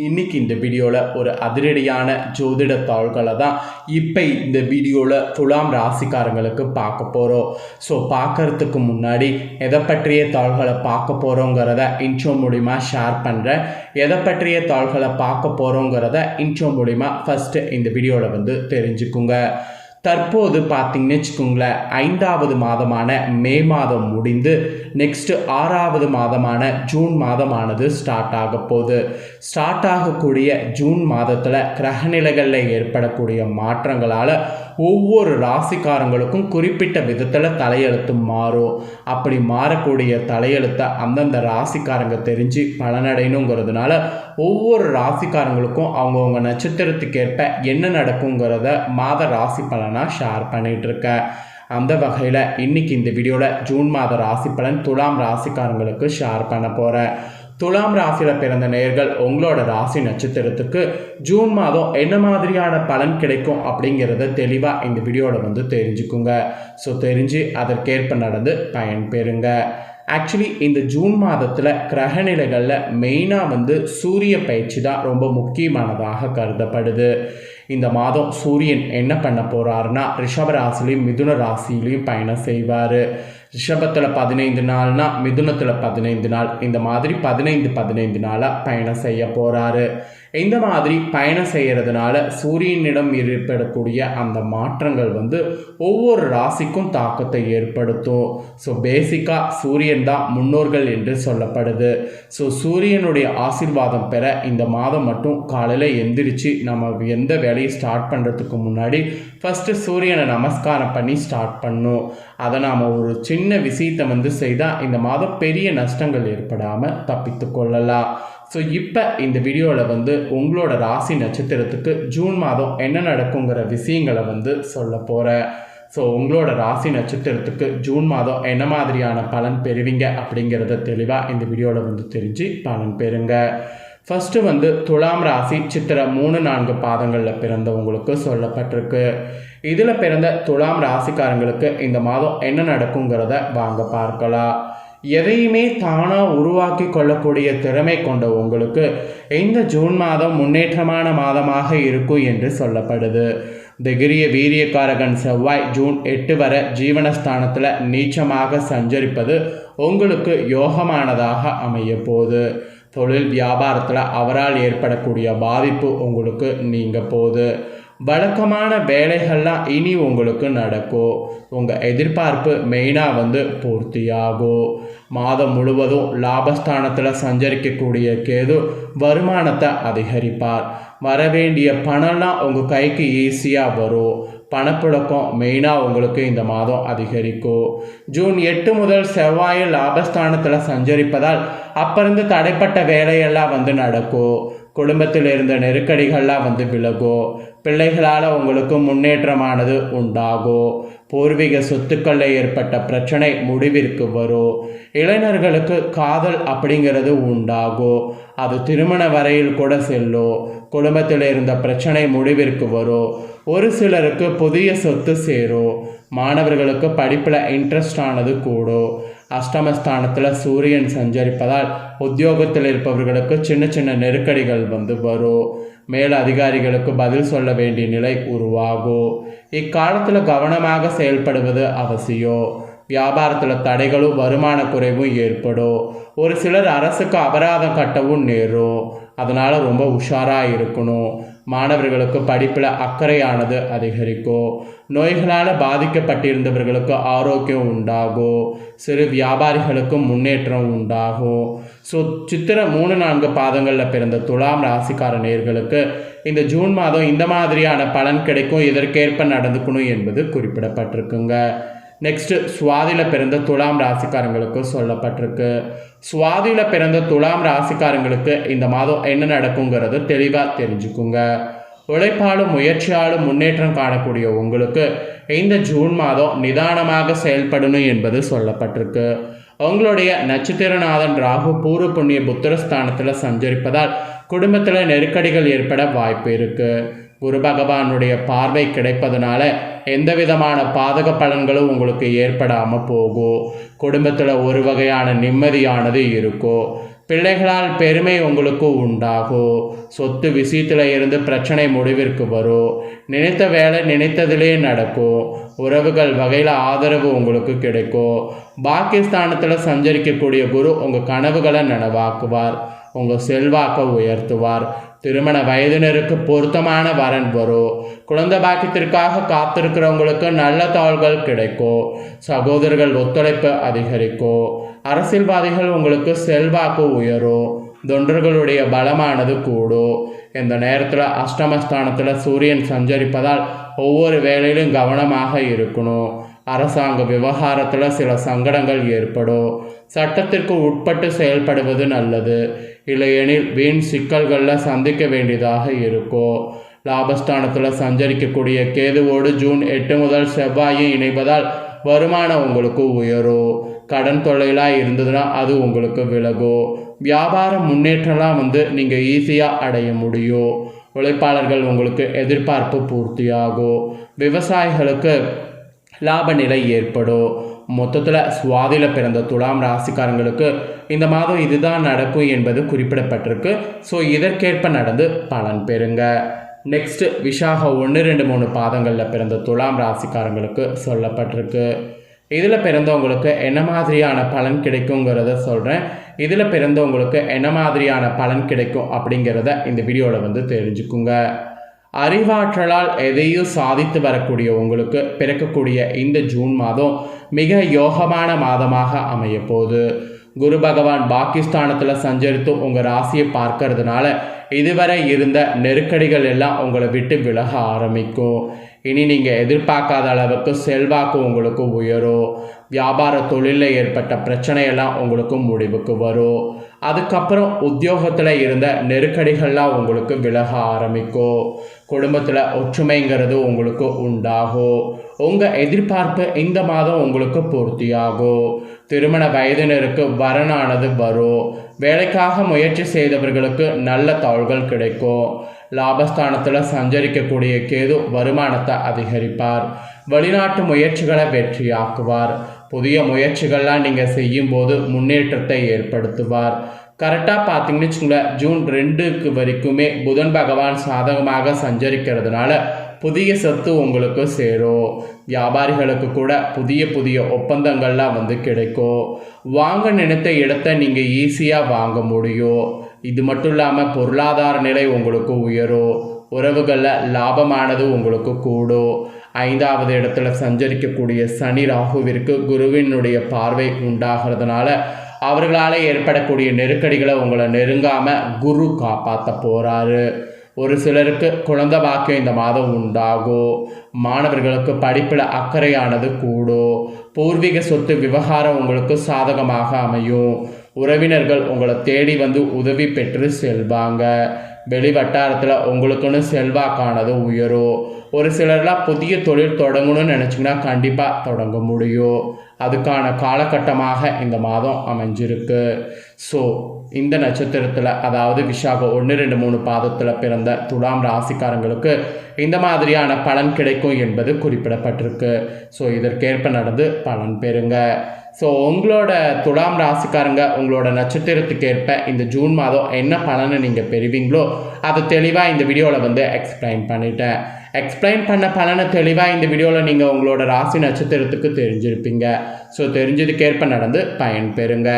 இன்னைக்கு இந்த வீடியோவில் ஒரு அதிரடியான ஜோதிட தாள்களை தான் இப்போ இந்த வீடியோவில் துலாம் ராசிக்காரங்களுக்கு பார்க்க போகிறோம். ஸோ பார்க்கறதுக்கு முன்னாடி எதை பற்றிய தாள்களை பார்க்க போகிறோங்கிறத இன்ட்ரோ மூலிமா ஷேர் பண்ணுறேன். எதை பற்றிய தாள்களை பார்க்க போகிறோங்கிறத இன்ட்ரோ மூலிமா ஃபஸ்ட்டு இந்த வீடியோவில் தெரிஞ்சுக்குங்க. தற்போது பார்த்தீங்கன்னு வச்சுக்கோங்களேன், 5வது மாதமான மே மாதம் முடிந்து நெக்ஸ்ட்டு 6வது மாதமான ஜூன் மாதமானது ஸ்டார்ட் ஆக போகுது. ஸ்டார்ட் ஆகக்கூடிய ஜூன் மாதத்தில் கிரகநிலைகளில் ஏற்படக்கூடிய மாற்றங்களால் ஒவ்வொரு ராசிக்காரங்களுக்கும் குறிப்பிட்ட விதத்தில் தலையெழுத்து மாறும். அப்படி மாறக்கூடிய தலையெழுத்தை அந்தந்த ராசிக்காரங்க தெரிஞ்சு பலனடையணுங்கிறதுனால ஒவ்வொரு ராசிக்காரங்களுக்கும் அவங்கவுங்க நட்சத்திரத்துக்கு ஏற்ப என்ன நடக்குங்கிறத மாத ராசி பலனாக ஷேர் பண்ணிகிட்ருக்கேன். அந்த வகையில் இன்றைக்கி இந்த வீடியோவில் ஜூன் மாத ராசி பலன் துலாம் ராசிக்காரங்களுக்கு ஷேர் பண்ண போகிறேன். துலாம் ராசியில் பிறந்த நேயர்கள் உங்களோட ராசி நட்சத்திரத்துக்கு ஜூன் மாதம் என்ன மாதிரியான பலன் கிடைக்கும் அப்படிங்கிறத தெளிவாக இந்த வீடியோவில் தெரிஞ்சுக்குங்க. ஸோ தெரிஞ்சு அதற்கேற்ப நடந்து பயன்பெறுங்க. ஆக்சுவலி இந்த ஜூன் மாதத்தில் கிரகநிலைகளில் மெயினாக சூரிய பயிற்சி தான் ரொம்ப முக்கியமானதாக கருதப்படுது. இந்த மாதம் சூரியன் என்ன பண்ண போகிறாருன்னா ரிஷப ராசிலையும் மிதுன ராசிலையும் பயணம் செய்வார். ரிஷபத்தில் 15 நாள்னா மிதுனத்தில் 15 நாள், இந்த மாதிரி 15 நாளாக பயணம் செய்ய போகிறாரு. இந்த மாதிரி பயணம் செய்கிறதுனால சூரியனிடம் ஏற்படக்கூடிய அந்த மாற்றங்கள் ஒவ்வொரு ராசிக்கும் தாக்கத்தை ஏற்படுத்தும். ஸோ பேசிக்காக சூரியன் தான் முன்னோர்கள் என்று சொல்லப்படுது. ஸோ சூரியனுடைய ஆசீர்வாதம் பெற இந்த மாதம் மட்டும் காலையில் எந்திரிச்சு நம்ம எந்த வேலையை ஸ்டார்ட் பண்ணுறதுக்கு முன்னாடி ஃபஸ்ட்டு சூரியனை நமஸ்காரம் பண்ணி ஸ்டார்ட் பண்ணணும். அதை நாம் ஒரு சின்ன விஷயத்தை செய்தால் இந்த மாதம் பெரிய நஷ்டங்கள் ஏற்படாமல் தப்பித்து கொள்ளலாம். ஸோ இப்போ இந்த வீடியோவில் உங்களோட ராசி நட்சத்திரத்துக்கு ஜூன் மாதம் என்ன நடக்குங்கிற விஷயங்களை சொல்ல போகிறேன். ஸோ உங்களோட ராசி நட்சத்திரத்துக்கு ஜூன் மாதம் என்ன மாதிரியான பலன் பெறுவீங்க அப்படிங்கிறத தெளிவாக இந்த வீடியோவில் தெரிஞ்சு பலன் பெறுங்க. ஃபஸ்ட்டு துலாம் ராசி சித்திரை 3-4 பாதங்களில் பிறந்தவங்களுக்கு சொல்லப்பட்டிருக்கு. இதில் பிறந்த துலாம் ராசிக்காரங்களுக்கு இந்த மாதம் என்ன நடக்குங்கிறத வாங்க பார்க்கலாம். எதையுமே தானாக உருவாக்கி கொள்ளக்கூடிய திறமை கொண்ட உங்களுக்கு இந்த ஜூன் மாதம் முன்னேற்றமான மாதமாக இருக்கும் என்று சொல்லப்படுது. திகிரிய வீரியக்காரகன் செவ்வாய் ஜூன் 8 வரை ஜீவனஸ்தானத்தில் நீச்சமாக சஞ்சரிப்பது உங்களுக்கு யோகமானதாக அமைய போகுது. தொழில் வியாபாரத்தில் அவரால் ஏற்படக்கூடிய பாதிப்பு உங்களுக்கு நீங்க போகுது. வழக்கமான வேலைகள்லாம் இனி உங்களுக்கு நடக்கும். உங்கள் எதிர்பார்ப்பு மெயினாக பூர்த்தியாகும். மாதம் முழுவதும் லாபஸ்தானத்தில் சஞ்சரிக்கக்கூடிய கேது வருமானத்தை அதிகரிப்பார். வரவேண்டிய பணம்லாம் உங்கள் கைக்கு ஈஸியாக வரும். பணப்புழக்கம் மெயினாக உங்களுக்கு இந்த மாதம் அதிகரிக்கும். ஜூன் 8 முதல் செவ்வாய் லாபஸ்தானத்தில் சஞ்சரிப்பதால் அப்பிருந்து தடைப்பட்ட வேலையெல்லாம் நடக்கும். குடும்பத்தில் இருந்த நெருக்கடிகள்லாம் விலகும். பிள்ளைகளால் உங்களுக்கு முன்னேற்றமானது உண்டாகும். பூர்வீக சொத்துக்களில் ஏற்பட்ட பிரச்சனை முடிவிற்கு வரும். இளைஞர்களுக்கு காதல் அப்படிங்கிறது உண்டாகும். அது திருமண வரையில் கூட செல்லும். குடும்பத்தில் இருந்த பிரச்சனை முடிவிற்கு வரும். ஒரு சிலருக்கு புதிய சொத்து சேரும். மாணவர்களுக்கு படிப்பில் இன்ட்ரெஸ்ட் ஆனது கூடும். அஷ்டமஸ்தானத்தில் சூரியன் சஞ்சரிப்பதால் உத்தியோகத்தில் இருப்பவர்களுக்கு சின்ன சின்ன நெருக்கடிகள் வரும். மேல் அதிகாரிகளுக்கு பதில் சொல்ல வேண்டிய நிலை உருவாகும். இக்காலத்தில் கவனமாக செயல்படுவது அவசியம். வியாபாரத்தில் தடைகளும் வருமான குறைவும் ஏற்படும். ஒரு சிலர் அரசுக்கு அபராதம் கட்டவும் நேரும். அதனால் ரொம்ப உஷாராக இருக்கணும். மாணவர்களுக்கு படிப்பில் அக்கறையானது அதிகரிக்கும். நோய்களால் பாதிக்கப்பட்டிருந்தவர்களுக்கு ஆரோக்கியம் உண்டாகும். சிறு வியாபாரிகளுக்கும் முன்னேற்றம் உண்டாகும். ஸோ சித்திரை 3-4 பாதங்களில் பிறந்த துலாம் ராசிக்கார நேயர்களுக்கு இந்த ஜூன் மாதம் இந்த மாதிரியான பலன் கிடைக்கும். இதற்கேற்ப நடந்துக்கணும் என்பது குறிப்பிடப்பட்டிருக்குங்க. நெக்ஸ்ட்டு சுவாதியில் பிறந்த துலாம் ராசிக்காரங்களுக்கு சொல்லப்பட்டிருக்கு. சுவாதியில் பிறந்த துலாம் ராசிக்காரங்களுக்கு இந்த மாதம் என்ன நடக்குங்கிறது தெளிவாக தெரிஞ்சுக்குங்க. உழைப்பாலும் முயற்சியாலும் முன்னேற்றம் காணக்கூடிய உங்களுக்கு இந்த ஜூன் மாதம் நிதானமாக செயல்படணும் என்பது சொல்லப்பட்டிருக்கு. உங்களுடைய நட்சத்திரநாதன் ராகு பூர்வ புண்ணிய புத்திரஸ்தானத்தில் சஞ்சரிப்பதால் குடும்பத்தில் நெருக்கடிகள் ஏற்பட வாய்ப்பு இருக்குது. குரு பகவானுடைய பார்வை கிடைப்பதனால எந்த விதமான பாதக பலன்களும் உங்களுக்கு ஏற்படாமல் போகும். குடும்பத்தில் ஒரு வகையான நிம்மதியானது இருக்கும். பிள்ளைகளால் பெருமை உங்களுக்கு உண்டாகும். சொத்து விஷயத்தில் இருந்து பிரச்சனை முடிவிற்கு வரும். நினைத்த வேலை நினைத்ததிலே நடக்கும். உறவுகள் வகையில் ஆதரவு உங்களுக்கு கிடைக்கும். பாக்கியஸ்தானத்தில் சஞ்சரிக்கக்கூடிய குரு உங்கள் கனவுகளை நனவாக்குவார். உங்கள் செல்வாக்கை உயர்த்துவார். திருமண வயதினருக்கு பொருத்தமான வரன் வரும். குழந்தை பாக்கியத்திற்காக காத்திருக்கிறவங்களுக்கு நல்ல தாள்கள் கிடைக்கும். சகோதரர்கள் ஒத்துழைப்பு அதிகரிக்கும். அரசியல்வாதிகள் உங்களுக்கு செல்வாக்கு உயரும். தொண்டர்களுடைய பலமானது கூடும். இந்த நேரத்தில் அஷ்டமஸ்தானத்தில் சூரியன் சஞ்சரிப்பதால் ஒவ்வொரு வேலையிலும் கவனமாக இருக்கணும். அரசாங்க விவகாரத்தில் சில சங்கடங்கள் ஏற்படும். சட்டத்திற்கு உட்பட்டு செயல்படுவது நல்லது. இல்லையெனில் வீண் சிக்கல்களில் சந்திக்க வேண்டியதாக இருக்கும். லாபஸ்தானத்தில் சஞ்சரிக்கக்கூடிய கேதுவோடு ஜூன் 8 முதல் செவ்வாயும் இணைப்பதால் வருமானம் உங்களுக்கு உயரும். கடன் தொல்லையெல்லாம் இருந்ததுன்னா அது உங்களுக்கு விலகும். வியாபார முன்னேற்றம்லாம் நீங்கள் ஈஸியாக அடைய முடியும். உழைப்பாளர்கள் உங்களுக்கு எதிர்பார்ப்பு பூர்த்தியாகும். விவசாயிகளுக்கு லாப நிலை ஏற்படும். மொத்தத்தில் சுவாதியில் பிறந்த துலாம் ராசிக்காரங்களுக்கு இந்த மாதம் இதுதான் நடக்கும் என்பது குறிப்பிடப்பட்டிருக்கு. ஸோ இதற்கேற்ப நடந்து பலன் பெறுங்க. நெக்ஸ்ட்டு விசாக 1, 2, 3 பாதங்களில் பிறந்த துலாம் ராசிக்காரங்களுக்கு சொல்லப்பட்டிருக்கு. இதில் பிறந்தவங்களுக்கு என்ன மாதிரியான பலன் கிடைக்குங்கிறத சொல்கிறேன். இதில் பிறந்தவங்களுக்கு என்ன மாதிரியான பலன் கிடைக்கும் அப்படிங்கிறத இந்த வீடியோவில் தெரிஞ்சுக்குங்க. அறிவாற்றலால் எதையும் சாதித்து வரக்கூடிய உங்களுக்கு பிறக்கக்கூடிய இந்த ஜூன் மாதம் மிக யோகமான மாதமாக அமைய போகுது. குரு பகவான் பாகிஸ்தானத்தில் சஞ்சரித்து உங்கள் ராசியை பார்க்கறதுனால இதுவரை இருந்த நெருக்கடிகள் எல்லாம் உங்களை விட்டு விலக ஆரம்பிக்கும். இனி நீங்கள் எதிர்பார்க்காத அளவுக்கு செல்வாக்கு உங்களுக்கு உயரும். வியாபார தொழிலில் ஏற்பட்ட பிரச்சனையெல்லாம் உங்களுக்கு முடிவுக்கு வரும். அதுக்கப்புறம் உத்தியோகத்தில் இருந்த நெருக்கடிகள்லாம் உங்களுக்கு விலக ஆரம்பிக்கும். குடும்பத்தில் ஒற்றுமைங்கிறது உங்களுக்கு உண்டாகும். உங்கள் எதிர்பார்ப்பு இந்த மாதம் உங்களுக்கு பூர்த்தியாகும். திருமண வயதினருக்கு வரனானது வரும். வேலைக்காக முயற்சி செய்தவர்களுக்கு நல்ல தாள்கள் கிடைக்கும். லாபஸ்தானத்தில் சஞ்சரிக்கக்கூடிய கேது வருமானத்தை அதிகரிப்பார். வெளிநாட்டு முயற்சிகளை வெற்றியாக்குவார். புதிய முயற்சிகள்லாம் நீங்கள் செய்யும்போது முன்னேற்றத்தை ஏற்படுத்துவார். கரெக்டாக பார்த்தீங்கன்னு வச்சுங்களேன், ஜூன் 2 வரைக்குமே புதன் பகவான் சாதகமாக சஞ்சரிக்கிறதுனால புதிய சொத்து உங்களுக்கு சேரும். வியாபாரிகளுக்கு கூட புதிய ஒப்பந்தங்கள்லாம் கிடைக்கும். வாங்க நினைத்த இடத்தை நீங்கள் ஈஸியாக வாங்க முடியும். இது மட்டும் இல்லாமல் பொருளாதார நிலை உங்களுக்கு உயரும். உறவுகளில் லாபமானது உங்களுக்கு கூடும். 5வது இடத்துல சஞ்சரிக்கக்கூடிய சனி ராகுவிற்கு குருவினுடைய பார்வை உண்டாகிறதுனால அவர்களால் ஏற்படக்கூடிய நெருக்கடிகளை உங்களை நெருங்காமல் குரு காப்பாற்ற போகிறாரு. ஒரு சிலருக்கு குழந்தை பாக்கியம் இந்த மாதம் உண்டாகும். மாணவர்களுக்கு படிப்பில் அக்கறையானது கூடும். பூர்வீக சொத்து விவகாரம் உங்களுக்கு சாதகமாக அமையும். உறவினர்கள் உங்களை தேடி உதவி பெற்று செல்வாங்க. வெளி வட்டாரத்தில் உங்களுக்குன்னு செல்வாக்கானது உயரும். ஒரு சிலர்லாம் புதிய தொழில் தொடங்கணும்னு நினச்சிங்கன்னா கண்டிப்பாக தொடங்க முடியும். அதுக்கான காலகட்டமாக இந்த மாதம் அமைஞ்சிருக்கு. ஸோ இந்த நட்சத்திரத்தில், அதாவது விசாக 1, 2, 3 பாதத்தில் பிறந்த துலாம் ராசிக்காரங்களுக்கு இந்த மாதிரியான பலன் கிடைக்கும் என்பது குறிப்பிடப்பட்டிருக்கு. ஸோ இதற்கேற்ப நடந்து பலன் பெறுங்க. ஸோ உங்களோட துலாம் ராசிக்காரங்க உங்களோட நட்சத்திரத்துக்கு ஏற்ப இந்த ஜூன் மாதம் என்ன பலனை நீங்கள் பெறுவீங்களோ அதை தெளிவாக இந்த வீடியோவில் எக்ஸ்பிளைன் பண்ணிட்டேன். எக்ஸ்பிளைன் பண்ண பலனை தெளிவாக இந்த வீடியோவில் நீங்கள் உங்களோட ராசி நட்சத்திரத்துக்கு தெரிஞ்சிருப்பீங்க. ஸோ தெரிஞ்சதுக்கேற்ப நடந்து பயன் பெறுங்க.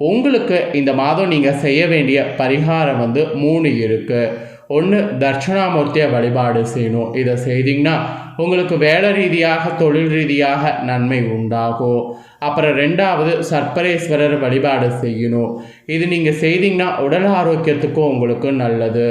உங்களுக்கு இந்த மாதம் நீங்கள் செய்ய வேண்டிய பரிகாரம் 3 இருக்குது. 1, தட்சிணாமூர்த்தியை வழிபாடு செய்யணும். இதை செய்தீங்கன்னா உங்களுக்கு வேலை ரீதியாக தொழில் ரீதியாக நன்மை உண்டாகும். அப்புறம் 2வது சர்ப்பரேஸ்வரர் வழிபாடு செய்யணும். இது நீங்கள் செய்தீங்கன்னா உடல் ஆரோக்கியத்துக்கும் உங்களுக்கு நல்லது.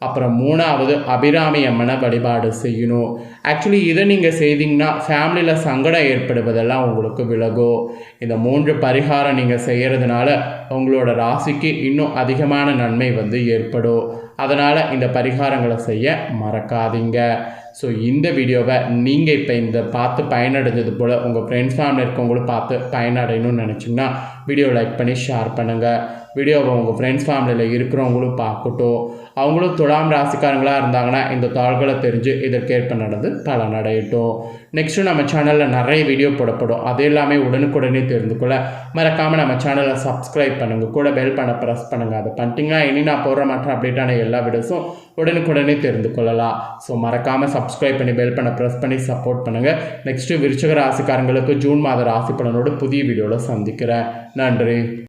அப்புறம் 3வது அபிராமி அம்மனை வழிபாடு செய்யணும். ஆக்சுவலி இதை நீங்கள் செய்தீங்கன்னா ஃபேமிலியில் சங்கடம் ஏற்படுவதெல்லாம் உங்களுக்கு விலகும். இந்த 3 பரிகாரம் நீங்கள் செய்கிறதுனால உங்களோட ராசிக்கு இன்னும் அதிகமான நன்மை ஏற்படும். அதனால் இந்த பரிகாரங்களை செய்ய மறக்காதீங்க. ஸோ இந்த வீடியோவை நீங்கள் இப்போ இந்த பார்த்து பயனடைஞ்சது போல் உங்கள் ஃப்ரெண்ட்ஸ் ஃபேமிலி இருக்கவங்களும் பார்த்து பயனடையணும்னு நினச்சிங்கன்னா வீடியோ லைக் பண்ணி ஷேர் பண்ணுங்கள். வீடியோவை உங்கள் ஃப்ரெண்ட்ஸ் ஃபேமிலியில் இருக்கிறவங்களும் பார்க்கட்டும். அவங்களும் துலாம் ராசிக்காரங்களாக இருந்தாங்கன்னா இந்த தாள்களை தெரிஞ்சு இதற்கேற்ப நடந்து பலனடையட்டும். நெக்ஸ்ட்டு நம்ம சேனலில் நிறைய வீடியோ போடப்படும். அது எல்லாமே உடனுக்குடனே தெரிந்து கொள்ள மறக்காமல் நம்ம சேனலை சப்ஸ்கிரைப் பண்ணுங்கள். கூட பெல் பண்ண ப்ரெஸ் பண்ணுங்கள். அதை பண்ணிட்டீங்கன்னா இனி நான் போடுற மற்ற அப்டேட்டான எல்லா வீடியோஸும் உடனுக்குடனே தெரிந்து கொள்ளலாம். ஸோ மறக்காமல் சப்ஸ்கிரைப் பண்ணி பெல் பண்ண ப்ரெஸ் பண்ணி சப்போர்ட் பண்ணுங்கள். நெக்ஸ்ட்டு விருச்சிக ராசிக்காரங்களுக்கு ஜூன் மாத ராசி பலனோடு புதிய வீடியோவில் சந்திக்கிறேன். நன்றி.